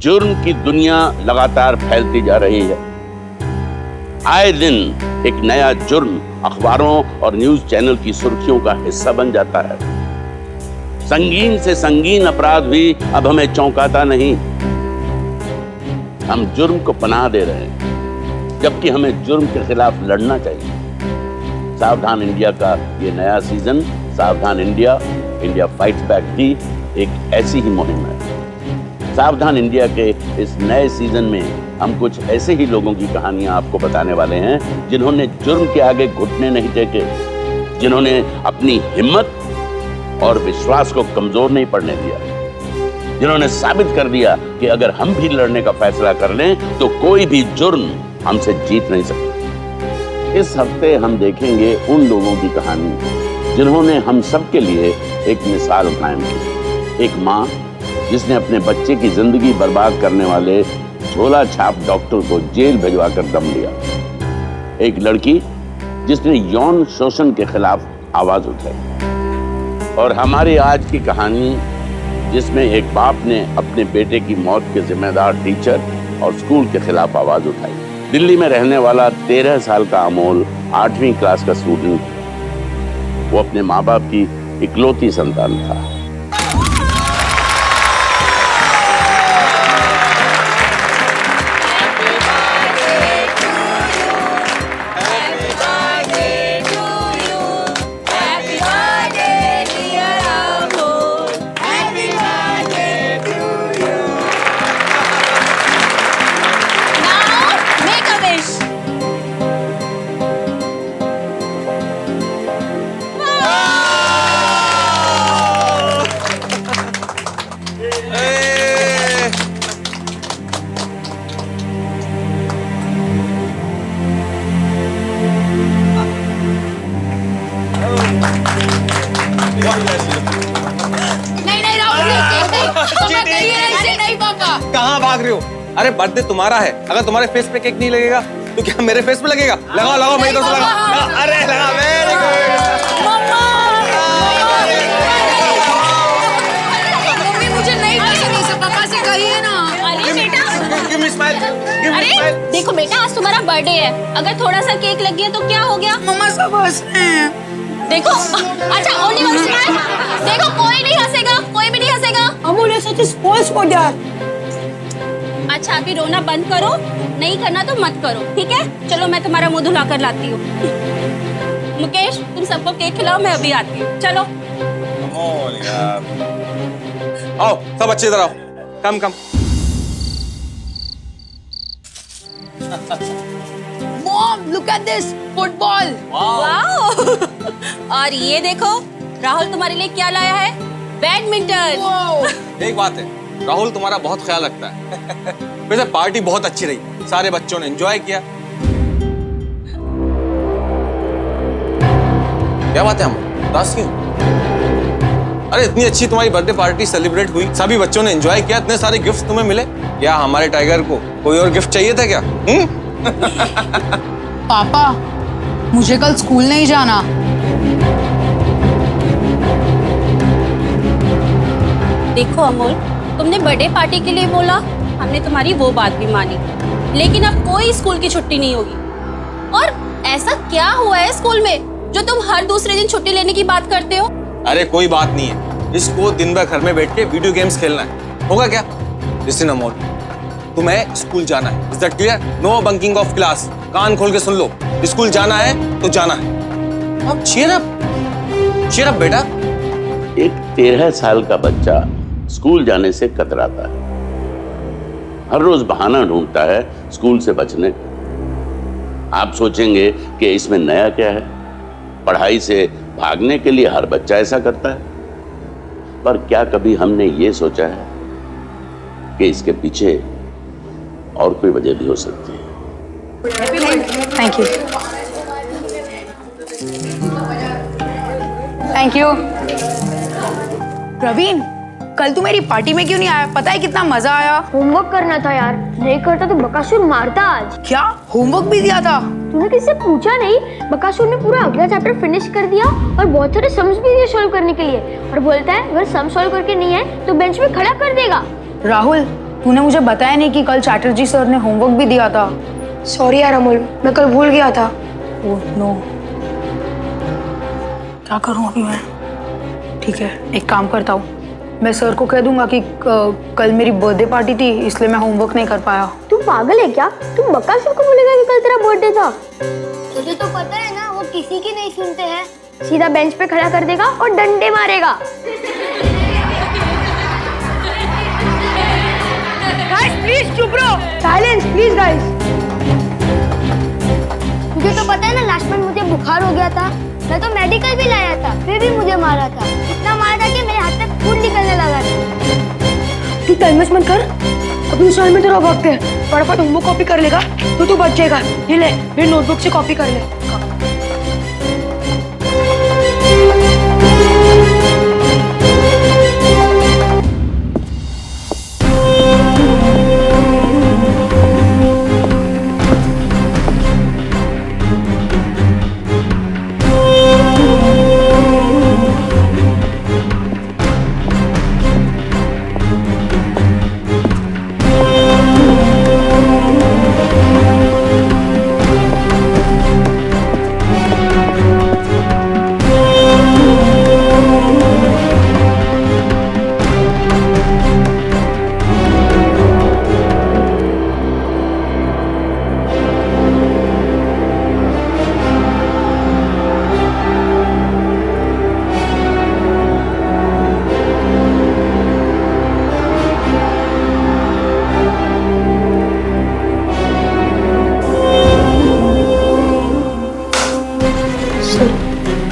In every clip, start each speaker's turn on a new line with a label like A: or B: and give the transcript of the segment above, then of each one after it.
A: जुर्म की दुनिया लगातार फैलती जा रही है। आए दिन एक नया जुर्म अखबारों और न्यूज चैनल की सुर्खियों का हिस्सा बन जाता है। संगीन से संगीन अपराध भी अब हमें चौंकाता नहीं। हम जुर्म को पनाह दे रहे हैं, जबकि हमें जुर्म के खिलाफ लड़ना चाहिए। सावधान इंडिया का ये नया सीजन, सावधान इंडिया, इंडिया फाइट्स बैक भी एक ऐसी ही मुहिम है। सावधान इंडिया के इस नए सीजन में हम कुछ ऐसे ही लोगों की कहानियां आपको बताने वाले हैं जिन्होंने जुर्म के आगे घुटने नहीं टेके, जिन्होंने अपनी हिम्मत और विश्वास को कमजोर नहीं पड़ने दिया, जिन्होंने साबित कर दिया कि अगर हम भी लड़ने का फैसला कर लें तो कोई भी जुर्म हमसे जीत नहीं सकता। इस हफ्ते हम देखेंगे उन लोगों की कहानी जिन्होंने हम सबके लिए एक मिसाल कायम की। एक माँ जिसने अपने बच्चे की जिंदगी बर्बाद करने वाले झोला छाप डॉक्टर को जेल भिजवा कर दम लिया। एक लड़की जिसने यौन शोषण के खिलाफ आवाज उठाई। और हमारी आज की कहानी जिसमें एक बाप ने अपने बेटे की मौत के जिम्मेदार टीचर और स्कूल के खिलाफ आवाज उठाई। दिल्ली में रहने वाला 13 साल का अमोल 8वीं क्लास का स्टूडेंट, वो अपने माँ बाप की इकलौती संतान था।
B: कहाँ भाग रहे हो? अरे बर्थडे तुम्हारा है, अगर तुम्हारे फेस पे केक नहीं लगेगा तो क्या मेरे फेस पे लगेगा? लगाओ लगाओ, मेरी तरफ से लगाओ। अरे लगा, वेरी गुड।
C: मम्मी मुझे नहीं पसंद ये सब, पापा से कहिए ना।
D: अरे बेटा,
B: give me smile, give me
D: अरे
B: स्माइल।
D: देखो बेटा, आज तुम्हारा बर्थडे है, अगर थोड़ा सा केक लग गया तो क्या हो गया?
C: मम्मा सब हंस रहे हैं।
D: देखो, अच्छा ओनली वन स्माइल। देखो कोई नहीं हंसेगा, कोई भी नहीं हंसेगा।
C: अमूल ऐसा तो स्पॉइल्स फॉर दैट।
D: अच्छा अभी रोना बंद करो, नहीं करना तो मत करो, ठीक है? चलो मैं तुम्हारा मुंह धुला कर लाती हूँ। मुकेश तुम सबको केक खिलाओ, मैं अभी आती हूँ। चलो
B: अमोल यार, आओ सब अच्छी तरह आओ, come come.
C: Mom look at this football.
D: Wow. और ये देखो राहुल तुम्हारे लिए क्या लाया है, बैडमिंटन।
B: एक बात है, राहुल तुम्हारा बहुत ख्याल रखता है। वैसे पार्टी बहुत अच्छी रही, सारे बच्चों ने एंजॉय किया। क्या बात है अमोल, उदास क्यों? अरे इतनी अच्छी तुम्हारी बर्थडे पार्टी सेलिब्रेट हुई, सभी बच्चों ने एंजॉय किया, इतने सारे गिफ्ट्स तुम्हें मिले, क्या हमारे टाइगर को कोई और गिफ्ट चाहिए था क्या?
C: पापा मुझे कल स्कूल नहीं जाना।
D: देखो अमोल, तुमने बर्थडे पार्टी के लिए बोला, हमने तुम्हारी वो बात भी मानी, लेकिन अब कोई स्कूल की छुट्टी नहीं होगी। और ऐसा क्या हुआ है स्कूल में जो तुम हर दूसरे दिन छुट्टी लेने की बात करते हो?
B: अरे कोई बात नहीं है, इसको दिन भर घर में बैठ के वीडियो गेम्स खेलना है, होगा क्या? लिसन अमोल, तुम्हें स्कूल जाना है, is that clear? No bunking of class, कान खोल के सुन लो, स्कूल जाना है तो जाना है। अब चीयर अप बेटा।
A: एक 13 साल का बच्चा स्कूल जाने से कतराता है, हर रोज बहाना ढूंढता है स्कूल से बचने का। आप सोचेंगे कि इसमें नया क्या है, पढ़ाई से भागने के लिए हर बच्चा ऐसा करता है। पर क्या कभी हमने ये सोचा है कि इसके पीछे और कोई वजह भी हो सकती है?
C: Thank you. Thank you. Praveen कल तू मेरी पार्टी में क्यों नहीं आया? पता है कितना मजा आया।
E: होमवर्क करना था यार, नहीं करता तो बकासुर मारता आज।
C: क्या होमवर्क भी दिया था?
E: तूने किससे पूछा नहीं? बकासुर ने पूरा अगला चैप्टर फिनिश कर दिया और बहुत सारे सम्स भी दिए सॉल्व करने के लिए, और बोलता है अगर सम सॉल्व करके नहीं है तो बेंच में खड़ा कर देगा।
C: राहुल तूने मुझे बताया नहीं कि कल चैटर्जी सर ने होमवर्क भी दिया था।
E: सॉरी यार अमोल, मैं कल भूल गया था।
C: ओह नो, क्या करूं अभी मैं? ठीक है, एक काम करता हूँ, मैं सर को कह दूंगा कि कल मेरी बर्थडे पार्टी थी इसलिए मैं होमवर्क नहीं कर पाया।
E: तू पागल है क्या? तू बकासुर को बोलेगा कि कल तेरा बर्थडे था? तुझे तो पता है ना वो किसी की नहीं सुनते हैं। सीधा बेंच पे खड़ा कर देगा और डंडे मारेगा।
C: गाइस प्लीज चुप रहो।
E: Silence please guys. तुझे तो पता है ना लास्ट मंथ मुझे बुखार हो गया था। मैं तो मेडिकल भी लाया था, फिर भी मुझे मारा था। इतना मारा था कि मेरे हाथ से खून निकलने लगा था। तू टाइम वेस्ट मत कर, अपनी साल में तेरा वक्त है। फटाफट होमवर्क कॉपी कर लेगा तो तू बच जाएगा। ये ले, मेरी नोटबुक से कॉपी कर ले।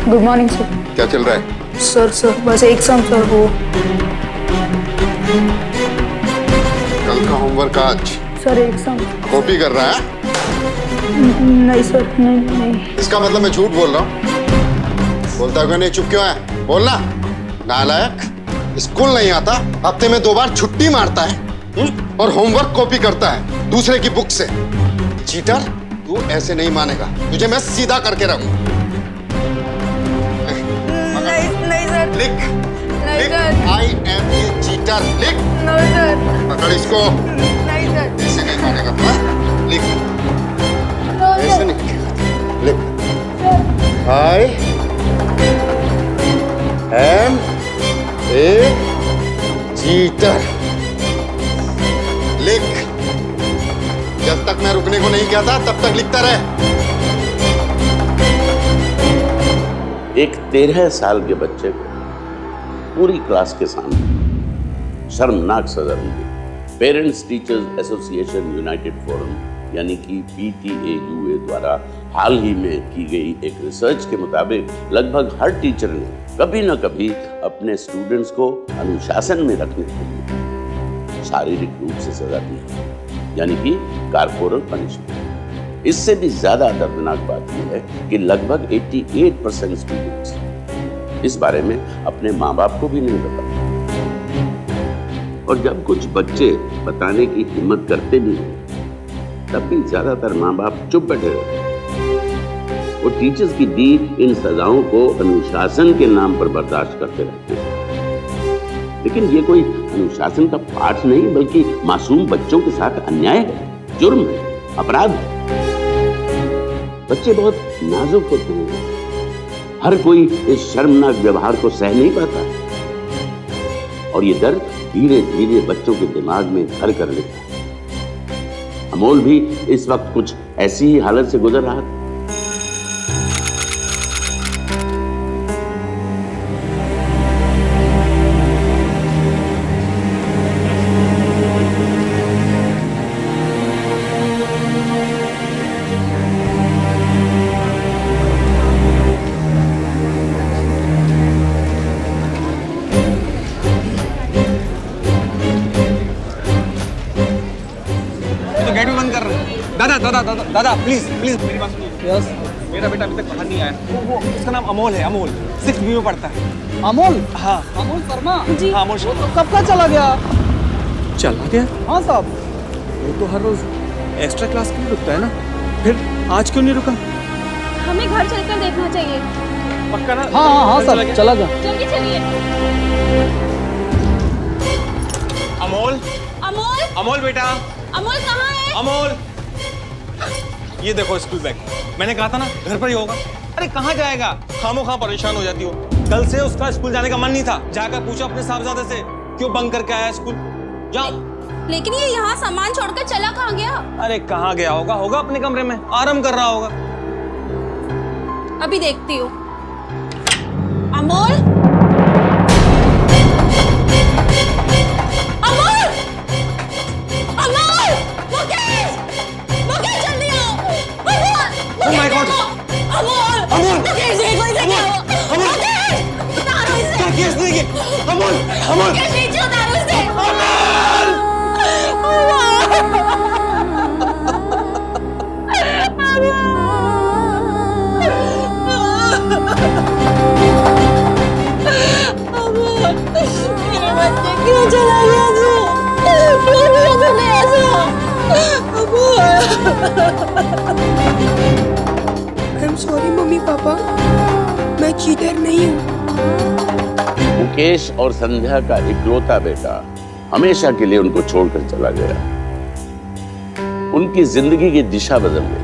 C: Good morning sir.
F: क्या चल रहा है?
C: सर बस एग्जाम सर वो।
F: कल का होमवर्क आज
C: सर एग्जाम।
F: कॉपी कर रहा है?
C: नहीं सर, नहीं।
F: इसका मतलब मैं झूठ बोल रहा हूँ? बोलता क्यों नहीं, चुप क्यों है? बोलना। नालायक, स्कूल नहीं आता, हफ्ते में 2 बार छुट्टी मारता है और होमवर्क कॉपी करता है दूसरे की बुक से। चीटर, तू ऐसे नहीं मानेगा, तुझे मैं सीधा करके रहूंगा।
C: नहीं सर।
F: लिख, लिख, आई एम ए चीटर, लिख।
C: No sir.
F: पकड़ इसको।
C: नहीं सर।
F: ऐसे नहीं मानेगा, हाँ? लिख। ऐसे नहीं, लिख। आई एम ए चीटर, लिख। जब तक मैं रुकने को नहीं कहता तब तक लिखता रहे।
A: एक 13 साल के बच्चे को पूरी क्लास के सामने शर्मनाक सजा दी गई। Parents teachers association United forum यानी कि PTAUA द्वारा हाल ही में की गई एक रिसर्च के मुताबिक लगभग हर टीचर ने कभी न कभी अपने स्टूडेंट्स को अनुशासन में रखने के लिए शारीरिक रूप से सजा दी है, यानी कि कॉर्पोरल पनिशमेंट। इससे भी ज्यादा दर्दनाक बात यह है कि लगभग 88% स्टूडेंट्स इस बारे में अपने माँ बाप को भी नहीं बताते, और जब कुछ बच्चे बताने की हिम्मत करते भी हैं तब भी ज्यादातर माँ बाप चुप बैठे रहते हैं। वो टीचर्स की दी इन सजाओं को अनुशासन के नाम पर बर्दाश्त करते रहते हैं। लेकिन ये कोई अनुशासन का पाठ नहीं बल्कि मासूम बच्चों के साथ अन्याय है, जुर्म है, अपराध है। बच्चे बहुत नाजुक होते हैं, हर कोई इस शर्मनाक व्यवहार को सह नहीं पाता, और ये डर धीरे धीरे बच्चों के दिमाग में घर कर लेता है। अमोल भी इस वक्त कुछ ऐसी ही हालत से गुजर रहा था।
B: गेट भी बंद कर रहे हैं। दादा प्लीज मेरी बात सुनिए। यस, मेरा बेटा अभी तक बाहर नहीं आया। वो उसका नाम अमोल है, अमोल 6th B में पढ़ता है।
G: अमोल?
B: हाँ,
G: अमोल शर्मा
D: जी।
B: हाँ अमोल
G: तो
B: शर्मा।
G: कब का चला गया?
B: चला गया?
G: हाँ साहब।
B: वो तो हर रोज एक्स्ट्रा क्लास के लिए रुकता है ना, फिर आज क्यों नहीं रुका?
D: हमें घर चलकर देखना चाहिए।
B: पक्का ना?
G: हाँ
B: चला
G: साहब,
B: गया?
G: चला गया।
D: जल्दी चलिए।
B: अमोल
D: अमोल,
B: अमोल बेटा,
D: अमोल कहाँ है?
B: अमोल, ये देखो स्कूल बैग। मैंने कहा था ना घर पर ही होगा। अरे कहाँ जाएगा, खामोखा परेशान हो जाती हो। कल से उसका स्कूल जाने का मन नहीं था। जाकर पूछो अपने साहबजादे से क्यों बंक करके आया स्कूल। जाओ।
D: लेकिन ये यहाँ सामान छोड़कर चला कहाँ गया?
B: अरे कहाँ गया होगा, होगा अपने कमरे में आराम कर रहा होगा।
D: अभी देखती हूँ। अमोल, अमोल, अमोल, मुकेश, मुकेश जल्दी आओ। Amol,
B: Oh my God!
D: Amol,
B: Amol!
D: Mukesh देखो इसे क्या हुआ?
B: अमोल!
D: मुकेश, उतारो इसे।
B: क्या किया इसने ये? अमोल, अमोल,
D: मुकेश नीचे उतारो इसे। मेरे बच्चे क्यों चला गया तू? क्यों किया तूने ऐसा?
G: I am sorry mummy papa, मैं चीटर नहीं हूँ।
A: मुकेश और संध्या का इकलौता बेटा हमेशा के लिए उनको छोड़कर चला गया। उनकी जिंदगी की दिशा बदल गई।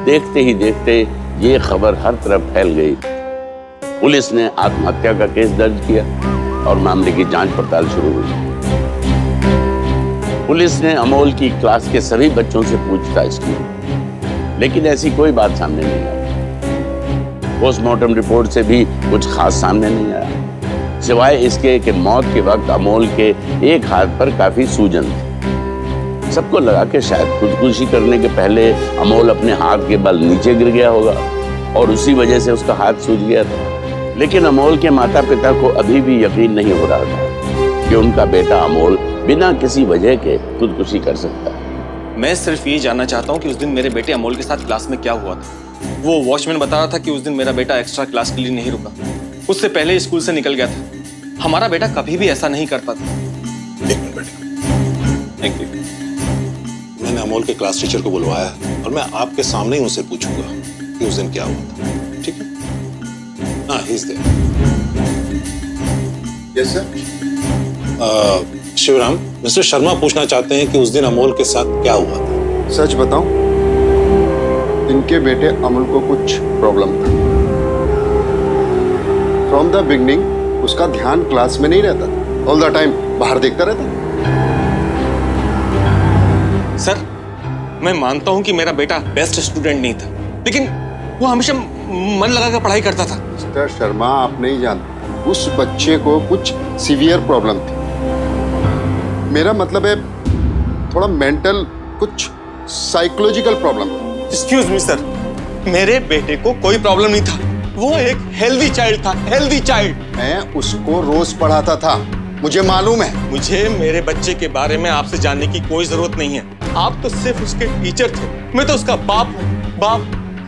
A: देखते ही देखते ये खबर हर तरफ फैल गई। पुलिस ने आत्महत्या का केस दर्ज किया और मामले की जांच पड़ताल शुरू हुई। पुलिस ने अमोल की क्लास के सभी बच्चों से पूछताछ की, लेकिन ऐसी कोई बात सामने नहीं आई। पोस्टमार्टम रिपोर्ट से भी कुछ खास सामने नहीं आया, सिवाय इसके कि मौत के वक्त अमोल के एक हाथ पर काफी सूजन थी। सबको लगा कि शायद खुदकुशी करने के पहले अमोल अपने हाथ के बल नीचे गिर गया होगा और उसी वजह से उसका हाथ सूज गया था। लेकिन अमोल के माता पिता को अभी भी यकीन नहीं हो रहा था कि उनका बेटा अमोल बिना किसी वजह के खुदकुशी कर सकता है।
B: मैं सिर्फ ये जानना चाहता हूँ कि उस दिन मेरे बेटे अमोल के साथ क्लास में क्या हुआ था। वो वॉचमैन बता रहा था कि उस दिन मेरा बेटा एक्स्ट्रा क्लास के लिए नहीं रुका, उससे पहले स्कूल से निकल गया था। हमारा बेटा कभी भी ऐसा नहीं करता था।
H: एक मिनट बैठिए।
B: Thank you.
H: मैंने अमोल के क्लास टीचर को बुलवाया है और मैं आपके सामने ही उनसे पूछूंगा कि उस दिन क्या हुआ था। ठीक है? हाँ, he is there.
F: Yes sir.
H: Shivram, mister Sharma पूछना चाहते हैं कि उस दिन अमोल के साथ क्या हुआ था।
F: सच बताऊं, इनके बेटे अमोल को कुछ प्रॉब्लम था। फ्रॉम द बिगनिंग उसका ध्यान क्लास में नहीं रहता था, ऑल द टाइम बाहर देखता रहता।
B: सर, मैं मानता हूं कि मेरा बेटा बेस्ट स्टूडेंट नहीं था, लेकिन वो हमेशा मन लगाकर पढ़ाई करता था।
F: मिस्टर शर्मा, आप नहीं जानते, उस बच्चे को कुछ सीवियर प्रॉब्लम थी। मेरा मतलब है थोड़ा मेंटल, कुछ psychological problem.
B: Excuse me sir, मेरे बेटे को कोई प्रॉब्लम नहीं था। वो एक हेल्दी चाइल्ड था, हेल्दी चाइल्ड।
F: मैं उसको रोज पढ़ाता था, मुझे मालूम है।
B: मुझे मेरे बच्चे के बारे में आपसे जानने की कोई जरूरत नहीं है। आप तो सिर्फ उसके टीचर थे, मैं तो उसका बाप हूँ। बाप,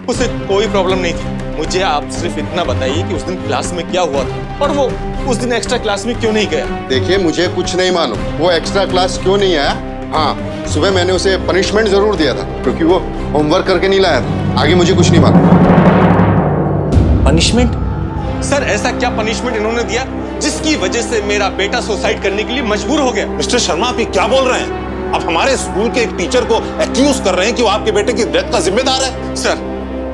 B: उसे कोई प्रॉब्लम नहीं थी। मुझे आप सिर्फ इतना बताइए कि उस दिन क्लास में क्या हुआ था और वो उस दिन एक्स्ट्रा क्लास में क्यों नहीं गया।
F: देखिए, मुझे कुछ नहीं मालूम वो एक्स्ट्रा क्लास क्यों नहीं आया। हाँ, सुबह मैंने उसे पनिशमेंट जरूर दिया था क्योंकि वो होमवर्क करके नहीं लाया था। आगे मुझे कुछ नहीं मालूम।
B: पनिशमेंट? सर, ऐसा क्या पनिशमेंट इन्होंने दिया जिसकी वजह से मेरा बेटा सुसाइड करने के लिए मजबूर हो गया?
H: मिस्टर शर्मा, आप ये क्या बोल रहे हैं? आप हमारे स्कूल के एक टीचर को एक्यूज कर रहे हैं कि वो आपके बेटे की डेथ का जिम्मेदार है।
B: सर,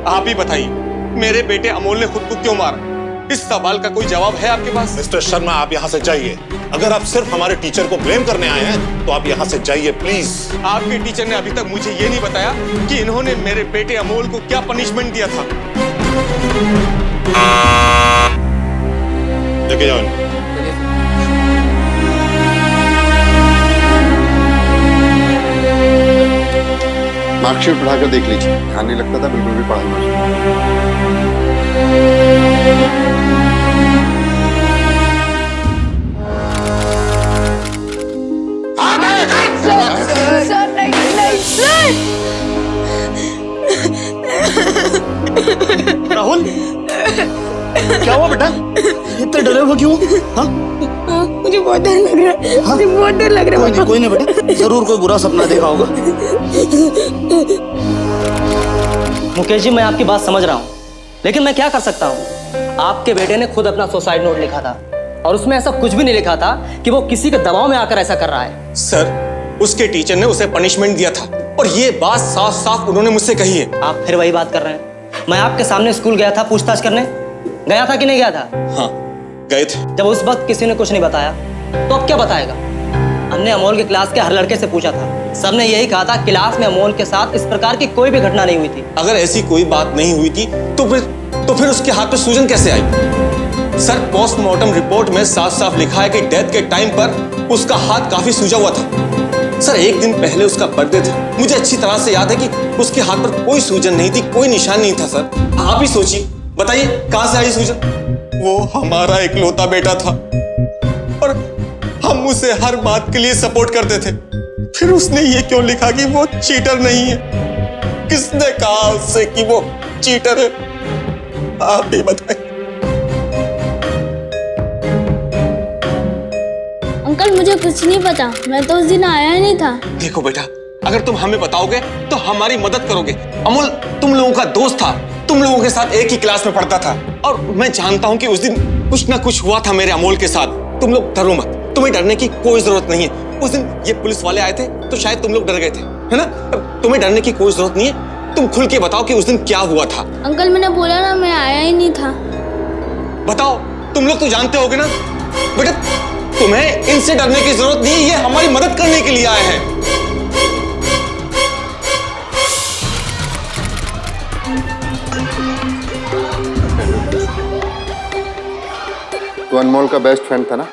B: आप ही बताइए, मेरे बेटे अमोल ने खुद को क्यों मारा? इस सवाल का कोई जवाब है आपके पास?
H: मिस्टर शर्मा, आप यहाँ से जाइए। अगर आप सिर्फ हमारे टीचर को ब्लेम करने आए हैं तो आप यहाँ से जाइए प्लीज।
B: आपके टीचर ने अभी तक मुझे ये नहीं बताया कि इन्होंने मेरे बेटे अमोल को क्या पनिशमेंट दिया था।
H: लेके जाओ इनको।
F: मार्कशीट पढ़ाकर देख लीजिए, ध्यान नहीं लगता था बिल्कुल भी पढ़ाई में।
I: राहुल, क्या हुआ बेटा? इतने डरे हुए क्यों? हाँ?
G: मुझे बहुत डर लग रहा है। मुझे बहुत डर लग रहा है।
I: कोई नहीं बेटा, जरूर कोई बुरा सपना देखा होगा।
J: मुकेश जी, मैं आपकी बात समझ रहा हूँ, लेकिन मैं क्या कर सकता हूँ? आपके बेटे ने खुद अपना सुसाइड नोट लिखा था और उसमें ऐसा कुछ भी नहीं लिखा था कि वो किसी के दबाव में आकर ऐसा कर रहा है।
B: सर, उसके टीचर ने उसे पनिशमेंट दिया था और ये बात साफ साफ उन्होंने मुझसे कही है।
J: आप फिर वही बात कर रहे हैं। मैं आपके सामने स्कूल गया था पूछताछ करने, गया था कि नहीं गया था?
B: हाँ, गए थे।
J: जब उस वक्त किसी ने कुछ नहीं बताया तो अब क्या बताएगा? हमने अमोल के क्लास के हर लड़के से पूछा था, सबने यही कहा था क्लास में अमोल के साथ इस प्रकार की कोई भी घटना नहीं हुई थी।
B: अगर ऐसी कोई बात नहीं हुई थी तो फिर उसके हाथ पे सूजन कैसे आई? सर, पोस्टमार्टम रिपोर्ट में साफ साफ लिखा है कि डेथ के टाइम पर उसका हाथ काफी सूजा हुआ था। सर, एक दिन पहले उसका बर्थडे था, मुझे अच्छी तरह से याद है कि उसके हाथ पर कोई सूजन नहीं थी, कोई निशान नहीं था। सर, आप ही सोचिए, बताइए कहां से आई सूजन? वो हमारा इकलौता बेटा था और हम उसे हर बात के लिए सपोर्ट करते थे। फिर उसने ये क्यों लिखा कि वो चीटर नहीं है? किसने कहा उससे कि वो चीटर है? आप ही बताइए।
E: अंकल, मुझे कुछ नहीं पता, मैं तो उस दिन आया ही नहीं था।
B: देखो बेटा, अगर तुम हमें बताओगे तो हमारी मदद करोगे। अमोल तुम लोगों का दोस्त था, तुम लोगों के साथ एक ही क्लास में पढ़ता था और मैं जानता हूं कि उस दिन कुछ ना कुछ हुआ था मेरे अमोल के साथ। तुम लोग डरो मत, तुम्हें डरने की कोई जरूरत नहीं है। उस दिन ये पुलिस वाले आए थे तो शायद तुम लोग डर गए थे, है ना? तुम्हें डरने की कोई जरूरत नहीं है। तुम खुल के बताओ कि उस दिन क्या हुआ था।
E: अंकल, मैंने बोला ना, मैं आया ही नहीं था।
B: बताओ, तुम लोग तो जानते होगे ना। बेटा, तुम्हें इनसे डरने की जरूरत नहीं है, ये हमारी मदद करने के लिए आए हैं।
F: तू अनमोल का बेस्ट फ्रेंड था ना?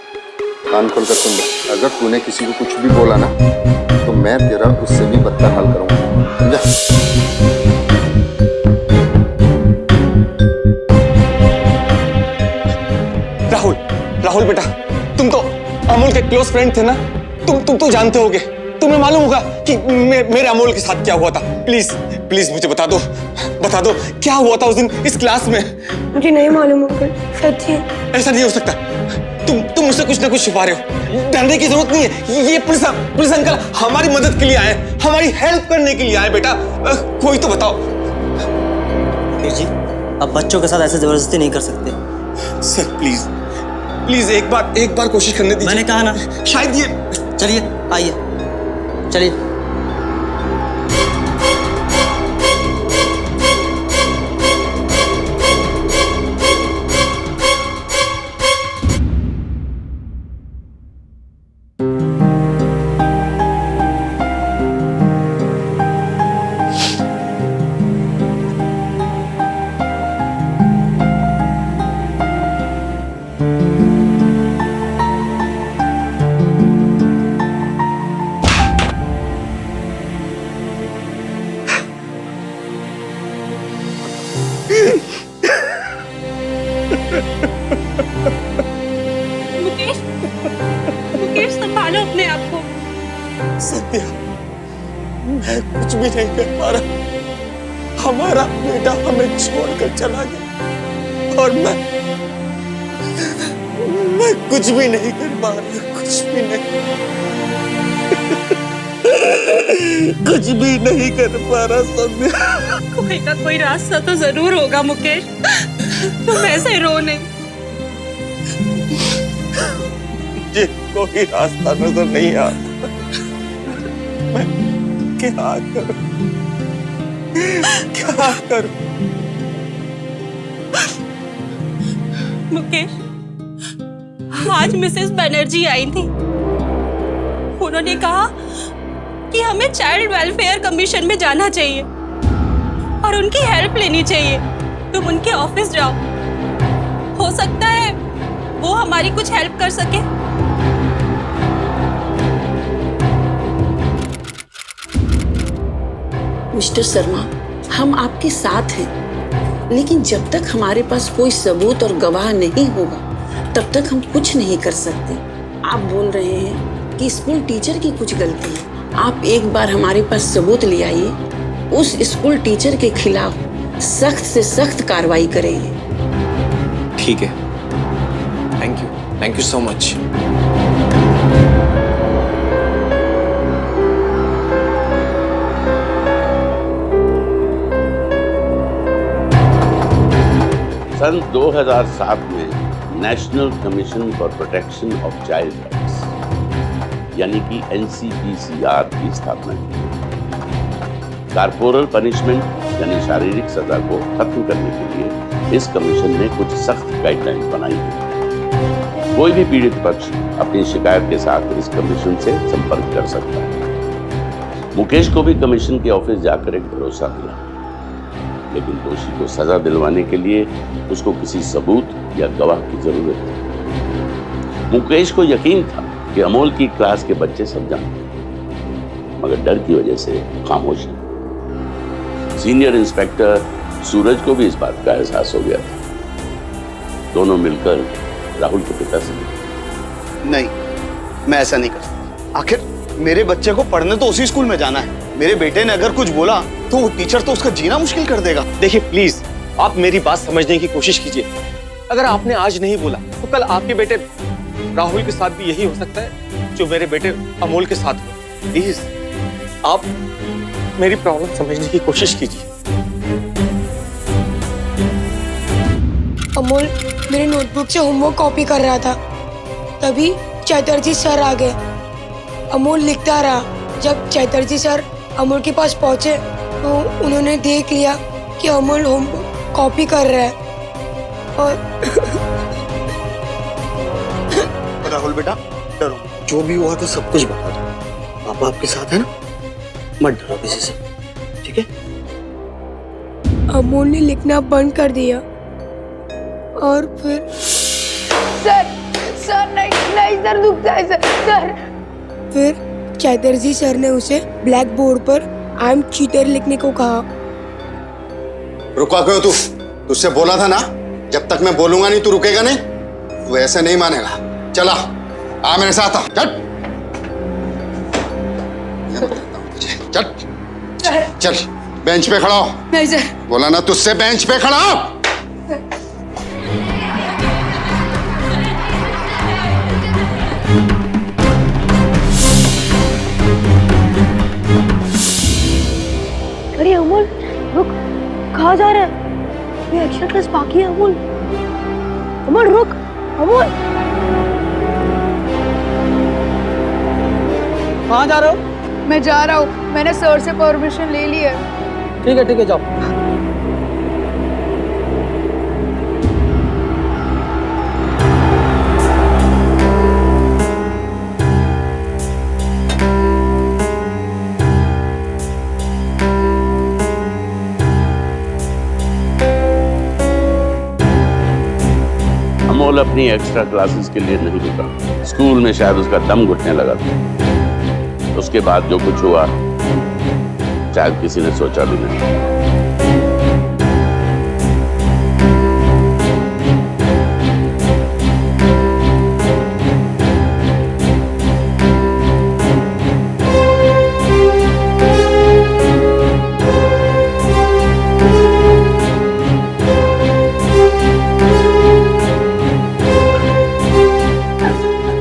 F: कान खोल कर सुन ले, अगर तूने किसी को कुछ भी बोला ना तो मैं तेरा उससे भी बदतर हाल करूंगा, समझा?
B: राहुल बेटा, तुम तो अमोल के क्लोज फ्रेंड थे ना? तुम तो जानते होगे, तुम्हें मालूम होगा कि मेरे अमोल के साथ क्या हुआ था। प्लीज प्लीज मुझे बता दो क्या हुआ था उस दिन इस क्लास में।
G: मुझे नहीं मालूम अंकल, सच्ची।
B: ऐसा नहीं हो सकता, तुम मुझसे कुछ ना कुछ छुपा रहे हो। डरने की जरूरत नहीं है, ये पुलिस अंकल हमारी मदद के लिए आए, हमारी हेल्प करने के लिए आए। बेटा, कोई तो बताओ।
J: जी, अब बच्चों के साथ ऐसे जबरदस्ती नहीं कर सकते।
B: सर प्लीज एक बार कोशिश करने दीजिए।
J: मैंने कहा ना,
B: शायद ये।
J: चलिए आइए, चलिए।
D: मुकेश, संभालो अपने आप को।
B: सत्या, मैं कुछ भी नहीं कर पा रहा। हमारा बेटा हमें छोड़कर चला गया और मैं कुछ भी नहीं कर पा रहा, कुछ भी नहीं। कुछ भी नहीं कर पा रहा सत्या।
D: कोई ना कोई रास्ता तो जरूर होगा मुकेश, तुम ऐसे रो नहीं।
B: मुझे कोई रास्ता नजर नहीं आता। मैं क्या करूं?
D: मुकेश, आज मिसेस बनर्जी आई थी। उन्होंने कहा कि हमें चाइल्ड वेलफेयर कमीशन में जाना चाहिए और उनकी हेल्प लेनी चाहिए। तुम उनके ऑफिस जाओ, हो सकता है वो हमारी कुछ हेल्प कर सके।
K: मिस्टर शर्मा, हम आपके साथ हैं, लेकिन जब तक हमारे पास कोई सबूत और गवाह नहीं होगा तब तक हम कुछ नहीं कर सकते। आप बोल रहे हैं कि स्कूल टीचर की कुछ गलती है। आप एक बार हमारे पास सबूत ले आइए, उस स्कूल टीचर के खिलाफ सख्त से सख्त कार्रवाई करेंगे।
B: ठीक है, थैंक यू सो मच।
A: सन 2007 में national commission for protection of child rights यानी कि NCPCR की स्थापना की। कारपोरल पनिशमेंट यानी शारीरिक सजा को खत्म करने के लिए इस कमीशन ने कुछ सख्त गाइडलाइंस बनाई है। कोई भी पीड़ित पक्ष अपनी शिकायत के साथ इस कमीशन से संपर्क कर सकता है। मुकेश को भी कमीशन के ऑफिस जाकर एक भरोसा मिला, लेकिन दोषी को सजा दिलवाने के लिए उसको किसी सबूत या गवाह की जरूरत है। मुकेश को यकीन था कि अमोल की क्लास के बच्चे सब जानते, मगर डर की वजह से खामोश है। सीनियर इंस्पेक्टर सूरज को भी इस बात का एहसास हो गया था। दोनों मिलकर राहुल के पिता से
I: नहीं, मैं ऐसा नहीं कर सकता। आखिर मेरे बच्चे को पढ़ने तो उसी स्कूल में जाना है। मेरे बेटे ने अगर कुछ बोला तो वो टीचर तो उसका जीना मुश्किल कर देगा।
B: देखिए प्लीज, आप मेरी बात समझने की कोशिश कीजिए। अगर आपने आज नहीं बोला तो कल आपके बेटे राहुल के साथ भी यही हो सकता है जो मेरे बेटे अमोल के साथ हुआ। प्लीज आप मेरी प्रॉब्लम समझने की कोशिश कीजिए।
G: अमोल मेरे नोटबुक से होमवर्क कॉपी कर रहा था, तभी चैटर्जी सर आ गए। अमोल लिखता रहा। जब चैटर्जी सर अमोल के पास पहुंचे तो उन्होंने देख लिया कि अमोल होमवर्क कॉपी कर रहा है और
I: राहुल बेटा डरो, जो भी हुआ तो सब कुछ बता दो। पापा आपके साथ है ना, मत डरो किसी से, ठीक है?
G: अमोल ने लिखना बंद कर दिया और फिर सर नहीं सर दुखता है सर। फिर चैटर्जी सर ने उसे ब्लैक बोर्ड पर आई एम चीटर लिखने को कहा।
F: रुका क्यों तू? तुझसे बोला था ना, जब तक मैं बोलूंगा नहीं तू रुकेगा नहीं। तू ऐसे नहीं मानेगा। चला आ मेरे साथ आ। चल चल चल बेंच पे खड़ा हो।
G: नहीं सर।
F: बोला ना तुझसे बेंच पे खड़ा हो।
E: अरे अमोल रुक, कहाँ जा रहा है? ये एक्स्ट्रा क्लास बाकी है। अमोल अमोल रुक। अमोल
J: कहाँ जा रहे हो?
C: मैं जा रहा हूँ, मैंने सर से परमिशन ले ली है।
J: ठीक है जाओ।
A: अमोल अपनी एक्स्ट्रा क्लासेस के लिए नहीं रुका। स्कूल में शायद उसका दम घुटने लगा था। उसके बाद जो कुछ हुआ शायद किसी ने सोचा भी नहीं।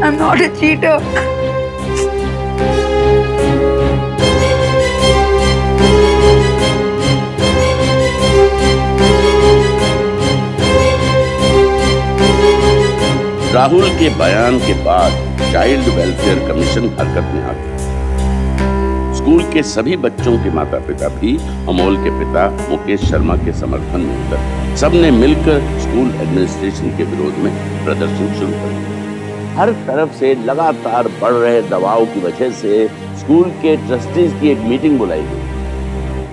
C: I'm not a cheater.
A: Rahul के बयान के बाद चाइल्ड वेलफेयर कमीशन हरकत में आ गया। स्कूल के सभी बच्चों के माता पिता भी अमोल के पिता मुकेश शर्मा के समर्थन में उतर सबने मिलकर स्कूल एडमिनिस्ट्रेशन के विरोध में प्रदर्शन शुरू कर दिया। हर तरफ से लगातार बढ़ रहे दबाव की वजह से स्कूल के ट्रस्टीज की एक मीटिंग बुलाई गई।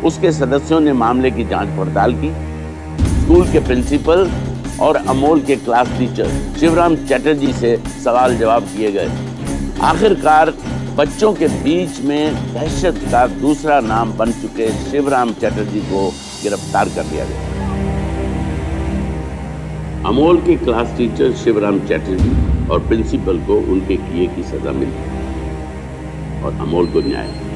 A: उसके सदस्यों ने मामले की जांच पड़ताल की। स्कूल के प्रिंसिपल और अमोल के क्लास टीचर शिवराम चैटर्जी से सवाल जवाब किए गए। आखिरकार बच्चों के बीच में दहशत का दूसरा नाम बन चुके शिवराम चैटर्जी को गिरफ्तार कर लिया गया। अमोल के क्लास टीचर शिवराम चैटर्जी और प्रिंसिपल को उनके किए की सजा मिली और अमोल को न्याय मिला।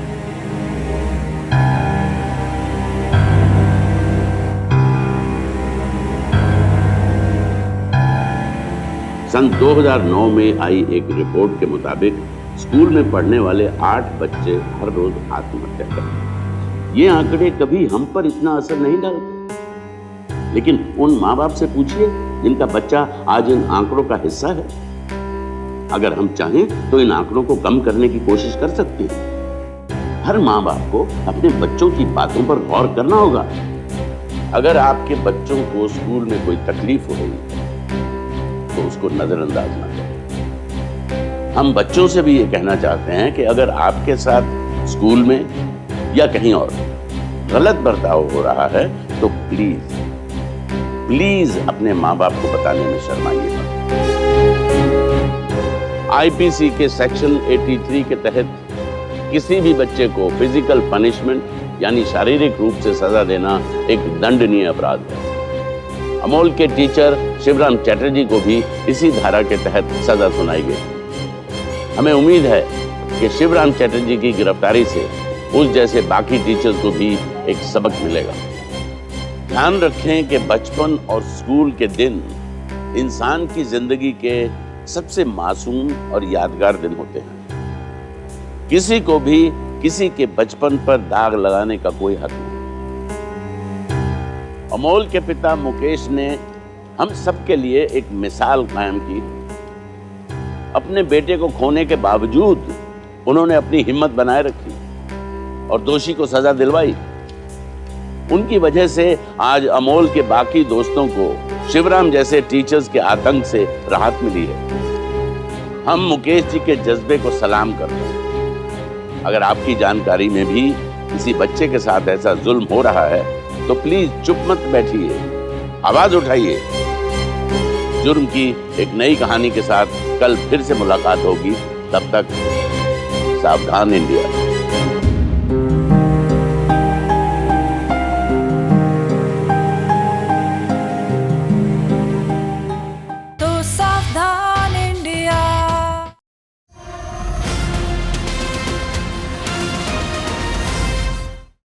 A: सन 2009 में आई एक रिपोर्ट के मुताबिक स्कूल में पढ़ने वाले 8 बच्चे हर रोज आत्महत्या करते हैं। ये आंकड़े कभी हम पर इतना असर नहीं डालते, लेकिन उन माँ बाप से पूछिए जिनका बच्चा आज इन आंकड़ों का हिस्सा है। अगर हम चाहें तो इन आंकड़ों को कम करने की कोशिश कर सकते हैं। हर माँ बाप को अपने बच्चों की बातों पर गौर करना होगा। अगर आपके बच्चों को स्कूल में कोई तकलीफ हो रही है तो उसको नजरअंदाज ना करें। हम बच्चों से भी ये कहना चाहते हैं कि अगर आपके साथ स्कूल में या कहीं और गलत बर्ताव हो रहा है तो प्लीज प्लीज अपने माँ बाप को बताने में शर्माइएगा। आईपीसी के सेक्शन 83 के तहत किसी भी बच्चे को फिजिकल पनिशमेंट यानी शारीरिक रूप से सजा देना एक दंडनीय अपराध है। अमोल के टीचर शिवराम चैटर्जी को भी इसी धारा के तहत सजा सुनाई गई। हमें उम्मीद है कि शिवराम चैटर्जी की गिरफ्तारी से उस जैसे बाकी टीचर्स को भी एक सबक मिलेगा। ध्यान रखें कि बचपन और स्कूल के दिन इंसान की जिंदगी के सबसे मासूम और यादगार दिन होते हैं। किसी को भी किसी के बचपन पर दाग लगाने का कोई हक नहीं। अमोल के पिता मुकेश ने हम सबके लिए एक मिसाल कायम की। अपने बेटे को खोने के बावजूद उन्होंने अपनी हिम्मत बनाए रखी और दोषी को सजा दिलवाई। उनकी वजह से आज अमोल के बाकी दोस्तों को शिवराम जैसे टीचर्स के आतंक से राहत मिली है। हम मुकेश जी के जज्बे को सलाम करते हैं। अगर आपकी जानकारी में भी किसी बच्चे के साथ ऐसा जुल्म हो रहा है तो प्लीज चुप मत बैठिए, आवाज उठाइए। जुर्म की एक नई कहानी के साथ कल फिर से मुलाकात होगी। तब तक सावधान इंडिया।